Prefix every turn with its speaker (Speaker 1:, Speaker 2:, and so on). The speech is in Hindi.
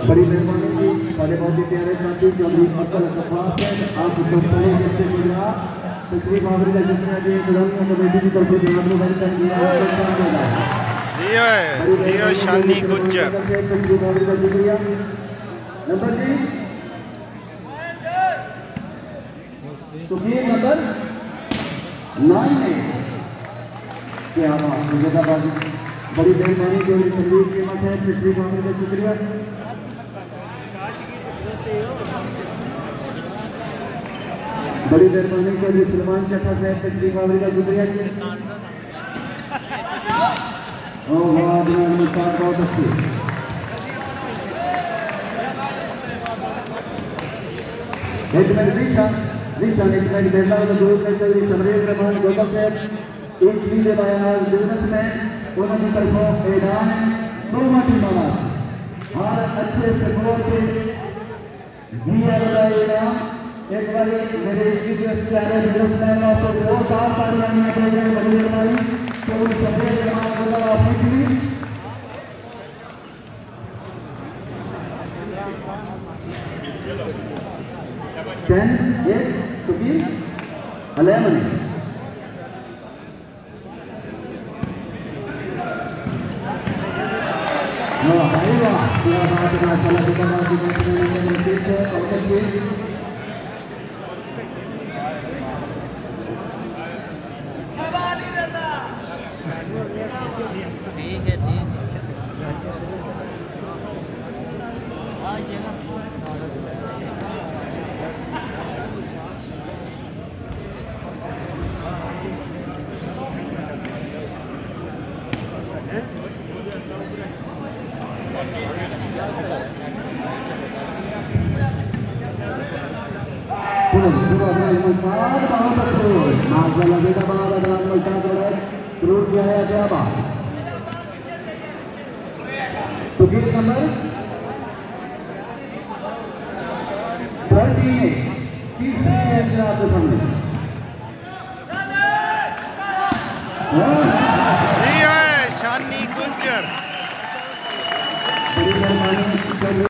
Speaker 1: बड़ी मेहरबानी जी, सारे बहुत ही प्यारे साथी चौधरी अब्दुल सफात है आप सबको जैसे मिला तकरीब आखिरी का जिसने जी गुलामी कमेटी की तरफ से जनाब को बंद कर दिया
Speaker 2: जियो शानी गुज्जर
Speaker 1: तकरीब आखिरी का शुक्रिया नंबर जी सुखीर नंबर 9 में क्या बात है बड़ी मेहरबानी जो संगीत कीमत है तकरीब आखिरी का शुक्रिया बड़ी मेहरबानी के लिए सलमान चट्टा साहब तकरीब आखिरी का शुक्रिया बहुत अच्छी एक मिनट रीशान एक मिनट बेटा दूर में चौधरी समरेश रहमान गौतम साहब एक चीज बिजनेस में उन्होंने तरफों ऐलान दोनों टीमां हर अच्छे सपोर्ट से दिया जाएगा एक बार मेरे प्यारे बिजनेसमैन आपको बहुत बार तालियां देंगे बड़ी मेहरबानी तो समरेश रहमान गौतम आपकी टीम टेन एक सुखीर 11 भाई वाह क्या बात है माशाल्लाह जिंदाबाद
Speaker 3: ठीक है
Speaker 1: नंबर 13 तीसरे आपके सामने
Speaker 2: शानी गुज्जर।
Speaker 1: बड़ी मेहरबानी